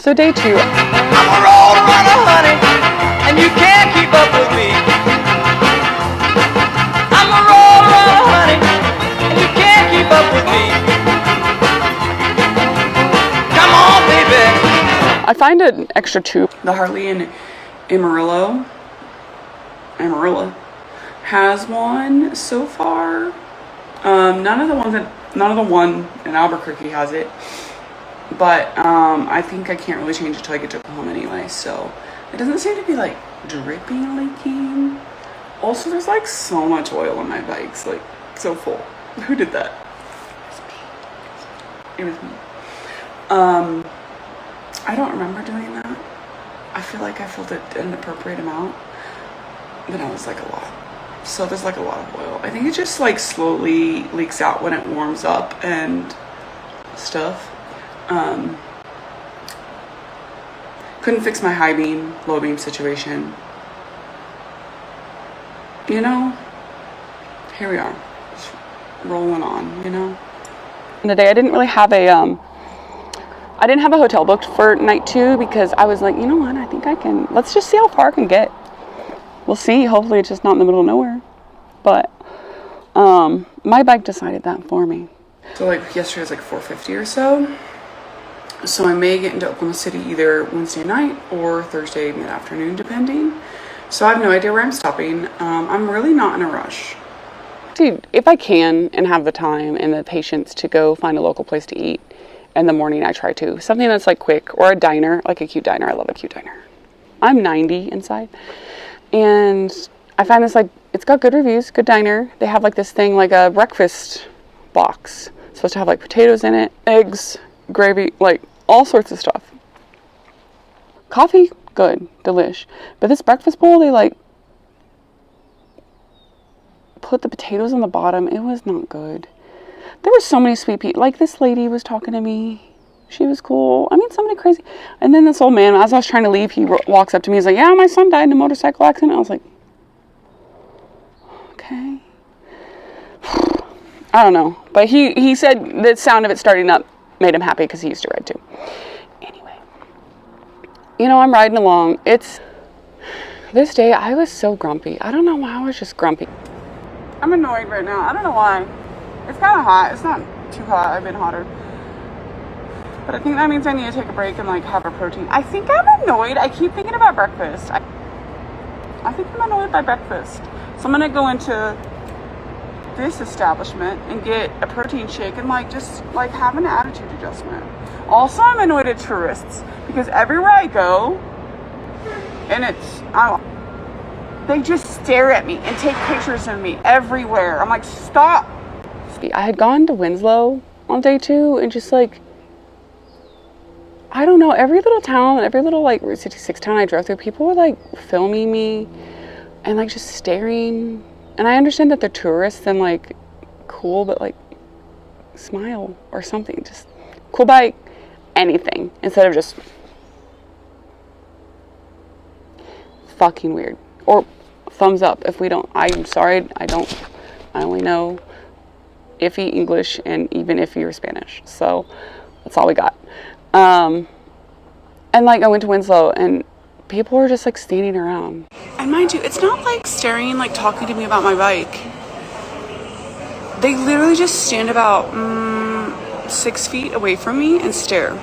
So day 2. I'm a road runner, honey, and you can't keep up with me. I'm a road runner, honey, and you can't keep up with me. Come on, baby. I find an extra tube. The Harley in Amarillo has one so far. None of the one in Albuquerque has it. But I think I can't really change it till I get to Oklahoma anyway. So it doesn't seem to be like dripping, leaking. Also, there's like so much oil on my bikes, like so full. Who did that? It was me. I don't remember doing that. I feel like I filled it an appropriate amount, but it was like a lot. So there's like a lot of oil. I think it just like slowly leaks out when it warms up and stuff. Couldn't fix my high beam, low beam situation. You know, here we are, just rolling on, you know. And today I didn't really have I didn't have a hotel booked for night 2 because I was like, you know what, I think I can, let's just see how far I can get. We'll see, hopefully it's just not in the middle of nowhere. But, my bike decided that for me. So like yesterday was like 4:50 or so. So I may get into Oklahoma City either Wednesday night or Thursday mid-afternoon, depending. So I have no idea where I'm stopping. I'm really not in a rush. Dude, if I can and have the time and the patience to go find a local place to eat in the morning, I try to. Something that's like quick, or a diner, like a cute diner. I love a cute diner. I'm 90 inside. And I find this like, it's got good reviews, good diner. They have like this thing, like a breakfast box. It's supposed to have like potatoes in it, eggs, gravy, like all sorts of stuff. Coffee, good, delish. But this breakfast bowl, they like put the potatoes on the bottom. It was not good. There were so many sweet people. Like this lady was talking to me. She was cool. I mean, somebody crazy. And then this old man, as I was trying to leave, he walks up to me. He's like, yeah, my son died in a motorcycle accident. I was like, okay. I don't know. But he said the sound of it starting up made him happy because he used to ride too. Anyway. You know, I'm riding along. This day, I was so grumpy. I don't know why I was just grumpy. I'm annoyed right now. I don't know why. It's kind of hot. It's not too hot. I've been hotter. But I think that means I need to take a break and like have a protein. I think I'm annoyed. I keep thinking about breakfast. I think I'm annoyed by breakfast. So I'm going to go into this establishment and get a protein shake and like just like have an attitude adjustment. Also, I'm annoyed at tourists because everywhere I go, and they just stare at me and take pictures of me everywhere. I'm like, stop. I had gone to Winslow on day 2 and just like, I don't know, every little town, every little like Route 66 town I drove through, people were like filming me and like just staring. And I understand that they're tourists and like cool, but like smile or something. Just cool bike, anything instead of just fucking weird. Or thumbs up if we don't. I'm sorry, I only know iffy English and even iffy or Spanish. So that's all we got. And like I went to Winslow and people were just like standing around. And mind you, it's not like staring, like talking to me about my bike. They literally just stand about 6 feet away from me and stare.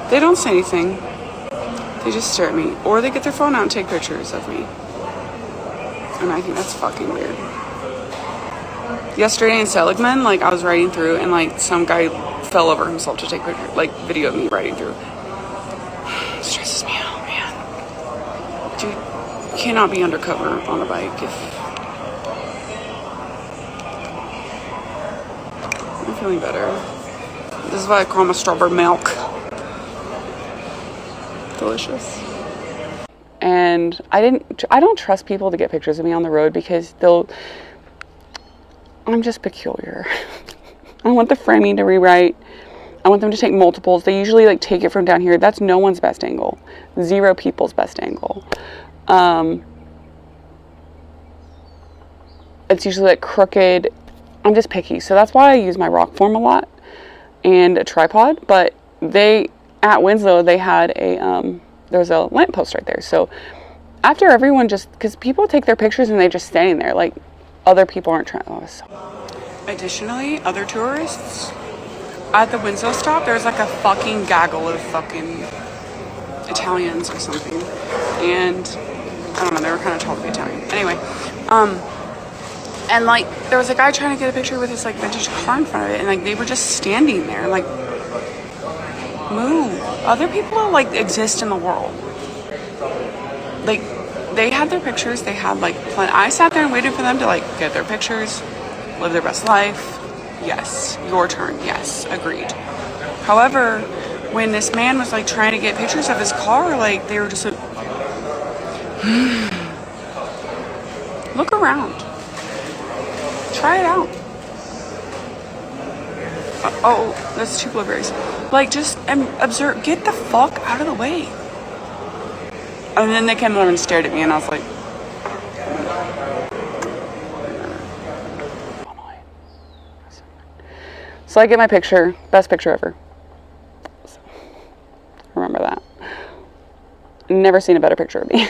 They don't say anything. They just stare at me. Or they get their phone out and take pictures of me. And I think that's fucking weird. Yesterday in Seligman, like I was riding through and like some guy fell over himself to take picture, like video of me riding through. It stresses me out, man. Dude, you cannot be undercover on a bike if... I'm feeling better. This is why I call my strawberry milk. Delicious. And I don't trust people to get pictures of me on the road because I'm just peculiar. I want the framing to rewrite. I want them to take multiples. They usually like take it from down here. That's no one's best angle. 0 people's best angle. It's usually like crooked I'm just picky. So that's why I use my rock form a lot and a tripod. But at Winslow, they had there's a lamp post right there. So after everyone because people take their pictures and they're just standing there, like other people aren't trying. Additionally, other tourists at the Winslow stop, there's like a fucking gaggle of fucking Italians or something. And I don't know, they were kind of tall to be Italian. Anyway, and like there was a guy trying to get a picture with this like vintage car in front of it, and like they were just standing there, like, move. Other people like exist in the world. Like, they had their pictures, they had like I sat there and waited for them to like get their pictures, live their best life. Yes, your turn. Yes, agreed. However, when this man was like trying to get pictures of his car, like they were just like, look around, try it out. Oh, that's 2 blueberries. Like, just observe, get the fuck out of the way. And then they came over and stared at me, and I was like, so I get my picture, best picture ever. So, remember that. Never seen a better picture of me,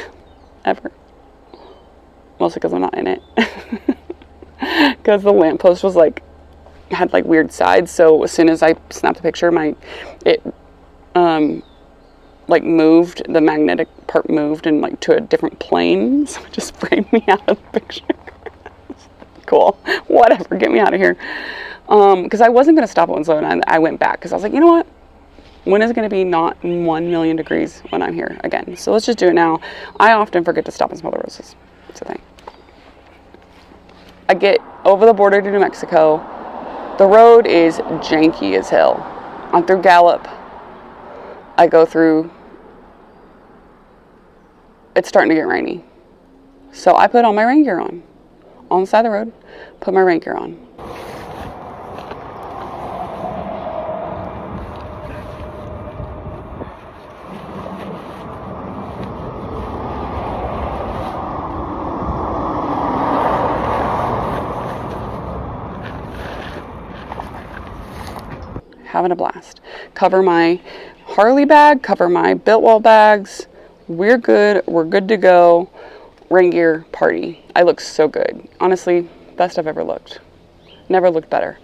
ever. Mostly because I'm not in it. Because the lamppost was like, had like weird sides, so as soon as I snapped the picture, it like moved, the magnetic part moved and like to a different plane, so it just framed me out of the picture. Cool, whatever, get me out of here. Because I wasn't going to stop at Winslow, and I went back because I was like, you know what, when is it going to be not 1 million degrees when I'm here again? So let's just do it now. I often forget to stop and smell the roses. It's a thing. I get over the border to New Mexico. The road is janky as hell. I'm through Gallup. I go through. It's starting to get rainy. So I put all my rain gear on the side of the road, put my rain gear on. Having a blast. Cover my Harley bag, cover my Biltwell bags. We're good. We're good to go. Rain gear party. I look so good. Honestly, best I've ever looked. Never looked better.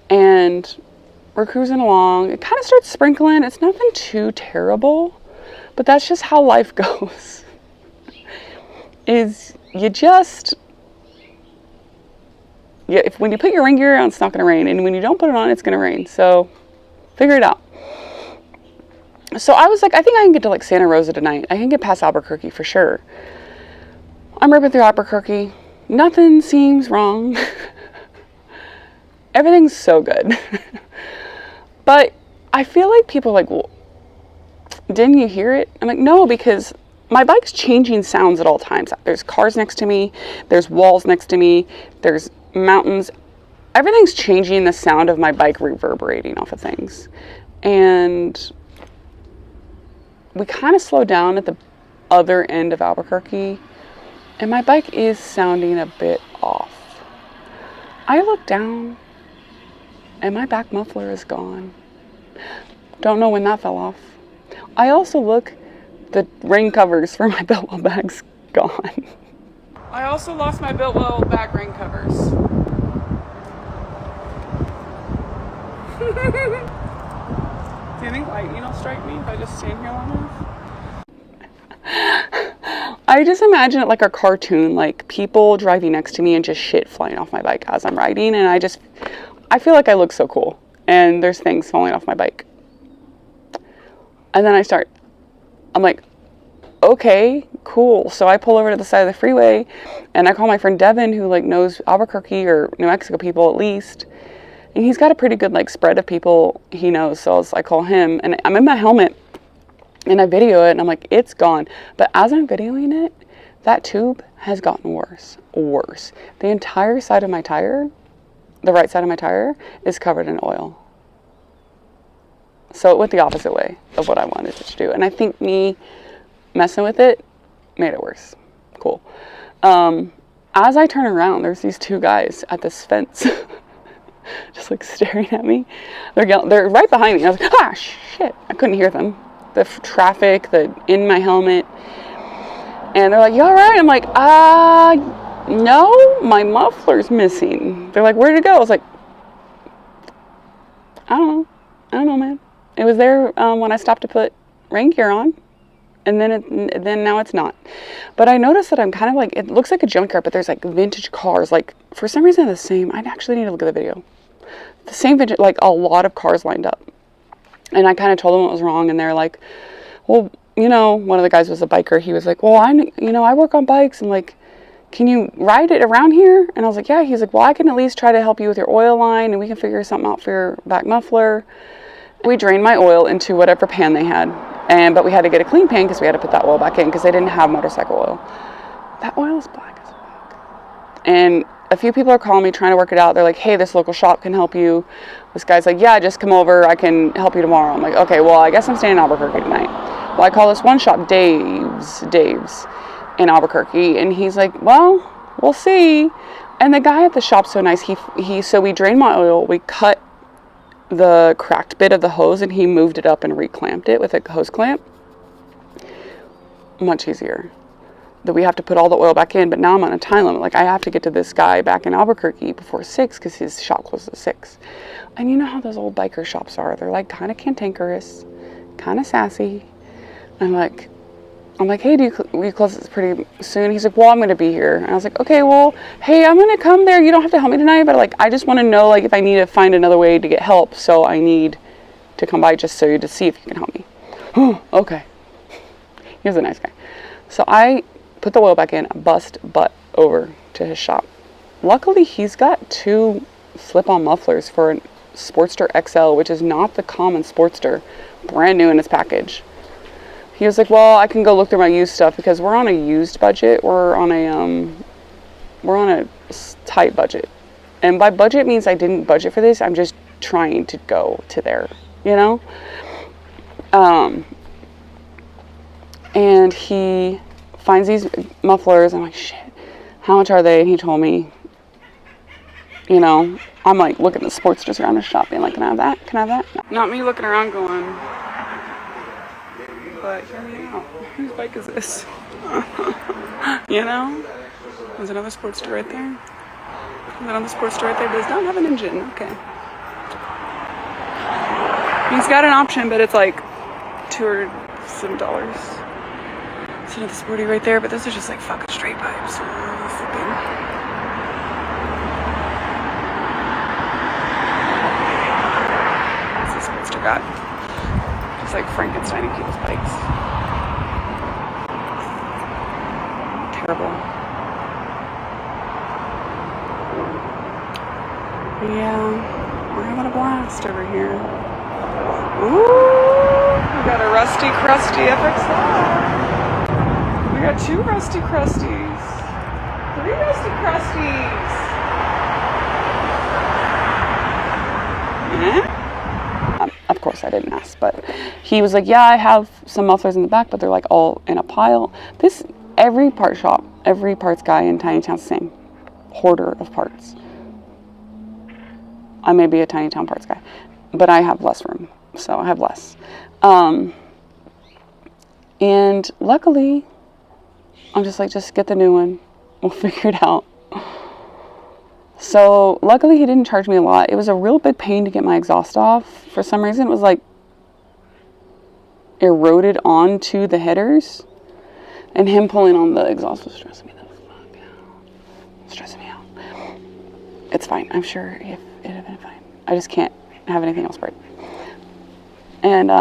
And we're cruising along. It kind of starts sprinkling. It's nothing too terrible, but that's just how life goes. When you put your rain gear on, it's not going to rain. And when you don't put it on, it's going to rain. So figure it out. So I was like, I think I can get to like Santa Rosa tonight. I can get past Albuquerque for sure. I'm ripping through Albuquerque. Nothing seems wrong. Everything's so good. But I feel like people are like, well, didn't you hear it? I'm like, no, because my bike's changing sounds at all times. There's cars next to me. There's walls next to me. There's mountains. Everything's changing the sound of my bike reverberating off of things. And we kind of slowed down at the other end of Albuquerque, and my bike is sounding a bit off. I look down and my back muffler is gone. Don't know when that fell off. I also look, the rain covers for my Biltwell bag's gone. I also lost my Biltwell bag rain covers. Do you think lightning will strike me if I just stand here long enough? I just imagine it like a cartoon, like people driving next to me and just shit flying off my bike as I'm riding, and I feel like I look so cool, and there's things falling off my bike. And then I'm like, okay, cool. So I pull over to the side of the freeway, and I call my friend Devin, who like knows Albuquerque or New Mexico people at least. And he's got a pretty good like spread of people he knows. So I call him, and I'm in my helmet and I video it, and I'm like, it's gone. But as I'm videoing it, that tube has gotten worse. The entire side of my tire, the right side of my tire, is covered in oil. So it went the opposite way of what I wanted it to do. And I think me messing with it made it worse. Cool. As I turn around, there's these two guys at this fence just like staring at me. They're right behind me. I was like, ah, shit. I couldn't hear them. The traffic, in my helmet. And they're like, you all right? I'm like, no, my muffler's missing. They're like, where'd it go? I was like, I don't know, man. It was there when I stopped to put rain gear on. And then now it's not. But I noticed that I'm kind of like, it looks like a junkyard, but there's like vintage cars. Like, for some reason, the same. I actually need to look at the video. The same vintage, like a lot of cars lined up. And I kind of told them what was wrong. And they're like, well, one of the guys was a biker. He was like, well, I work on bikes. I'm like, can you ride it around here? And I was like, yeah. He's like, well, I can at least try to help you with your oil line. And we can figure something out for your back muffler. We drained my oil into whatever pan they had. But we had to get a clean pan because we had to put that oil back in because they didn't have motorcycle oil. That oil is black as fuck. And a few people are calling me trying to work it out. They're like, hey, this local shop can help you. This guy's like, yeah, just come over. I can help you tomorrow. I'm like, okay, well, I guess I'm staying in Albuquerque tonight. Well, I call this one shop Dave's in Albuquerque. And he's like, well, we'll see. And the guy at the shop's so nice. So we drained my oil. We cut the cracked bit of the hose and he moved it up and reclamped it with a hose clamp. Much easier. That we have to put all the oil back in, but now I'm on a time limit. Like, I have to get to this guy back in Albuquerque before 6 because his shop closes at 6. And you know how those old biker shops are. They're like kind of cantankerous, kind of sassy. I'm like, hey, will you close this pretty soon? He's like, well, I'm going to be here. And I was like, okay, well, hey, I'm going to come there. You don't have to help me tonight, but like, I just want to know, like, if I need to find another way to get help. So I need to come by just to see if you can help me. Okay. He was a nice guy. So I put the oil back in, bust butt over to his shop. Luckily, he's got 2 slip-on mufflers for a Sportster XL, which is not the common Sportster, brand new in its package. He was like, well, I can go look through my used stuff because we're on a used budget. We're on a tight budget. And by budget means I didn't budget for this. I'm just trying to go to there, And he finds these mufflers. I'm like, shit, how much are they? And he told me, I'm like looking at the Sportsters around the shop being like, can I have that? Can I have that? Not me looking around going, but hear me out. Whose bike is this? There's another Sportster right there. There's another Sportster right there, but it does not have an engine. Okay. He's got an option, but it's like $200 some. It's another Sporty right there, but those are just like fucking straight pipes. Flipping. What's this Sportster got? Just like Frankenstein and people's bikes. Terrible. But yeah, we're having a blast over here. Ooh, we got a rusty, crusty FXR. We got 2 rusty crusties. 3 rusty crusties. Of course I didn't ask, but he was like, yeah, I have some mufflers in the back, but they're like all in a pile. Every part shop, every parts guy in Tiny Town's the same. Hoarder of parts. I may be a Tiny Town parts guy, but I have less room, so I have less. And luckily, I'm just like, just get the new one. We'll figure it out. So luckily he didn't charge me a lot. It was a real big pain to get my exhaust off. For some reason it was like eroded onto the headers. And him pulling on the exhaust was stressing me the fuck out. Stressing me out. It's fine. I'm sure it'd have been fine. I just can't have anything else break. And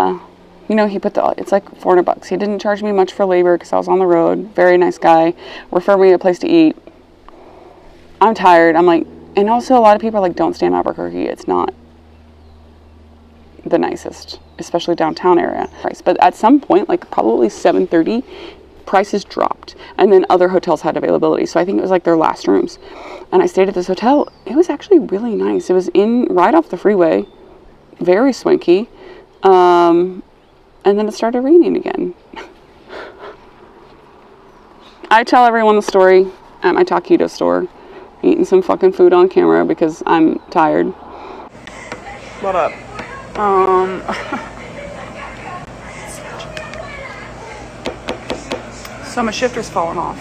he put it's like $400. He didn't charge me much for labor because I was on the road. Very nice guy. Referred me to a place to eat. I'm tired. I'm like, and also a lot of people are like, don't stay in Albuquerque. It's not the nicest, especially downtown area. But at some point, like probably 7:30, prices dropped. And then other hotels had availability. So I think it was like their last rooms. And I stayed at this hotel. It was actually really nice. It was right off the freeway. Very swanky. And then it started raining again. I tell everyone the story at my taquito store, eating some fucking food on camera because I'm tired. What up? So my shifter's falling off.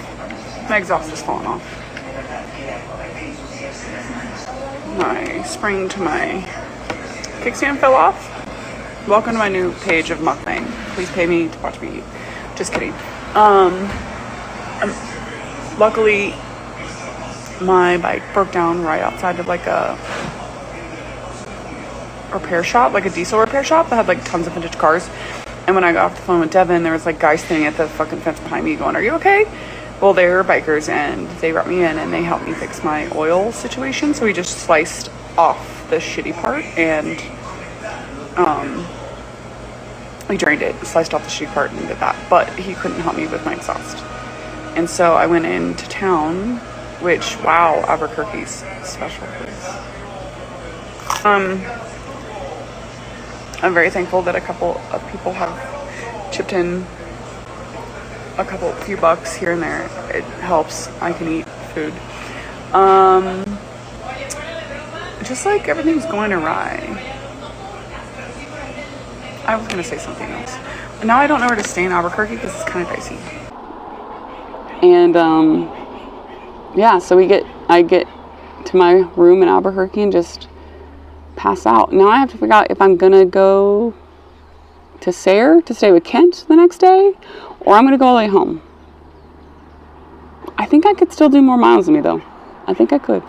My exhaust is falling off. My spring to my kickstand fell off. Welcome to my new page of Muk Bang. Please pay me to watch me eat. Just kidding. Luckily, my bike broke down right outside of like a repair shop, like a diesel repair shop that had like tons of vintage cars. And when I got off the phone with Devin, there was like guys standing at the fucking fence behind me going, "Are you okay?" Well, they were bikers and they brought me in and they helped me fix my oil situation. So we just sliced off the shitty part and we drained it, sliced off the shitty part and did that. But he couldn't help me with my exhaust. And so I went into town, which, wow, Albuquerque's a special place. I'm very thankful that a couple of people have chipped in a few bucks here and there. It helps. I can eat food. Just like everything's going awry. I was gonna say something else. Now I don't know where to stay in Albuquerque because it's kind of dicey. And yeah, so I get to my room in Albuquerque and just pass out. Now I have to figure out if I'm gonna go to Sayre to stay with Kent the next day, or I'm gonna go all the way home. I think I could still do more miles than me though. I think I could.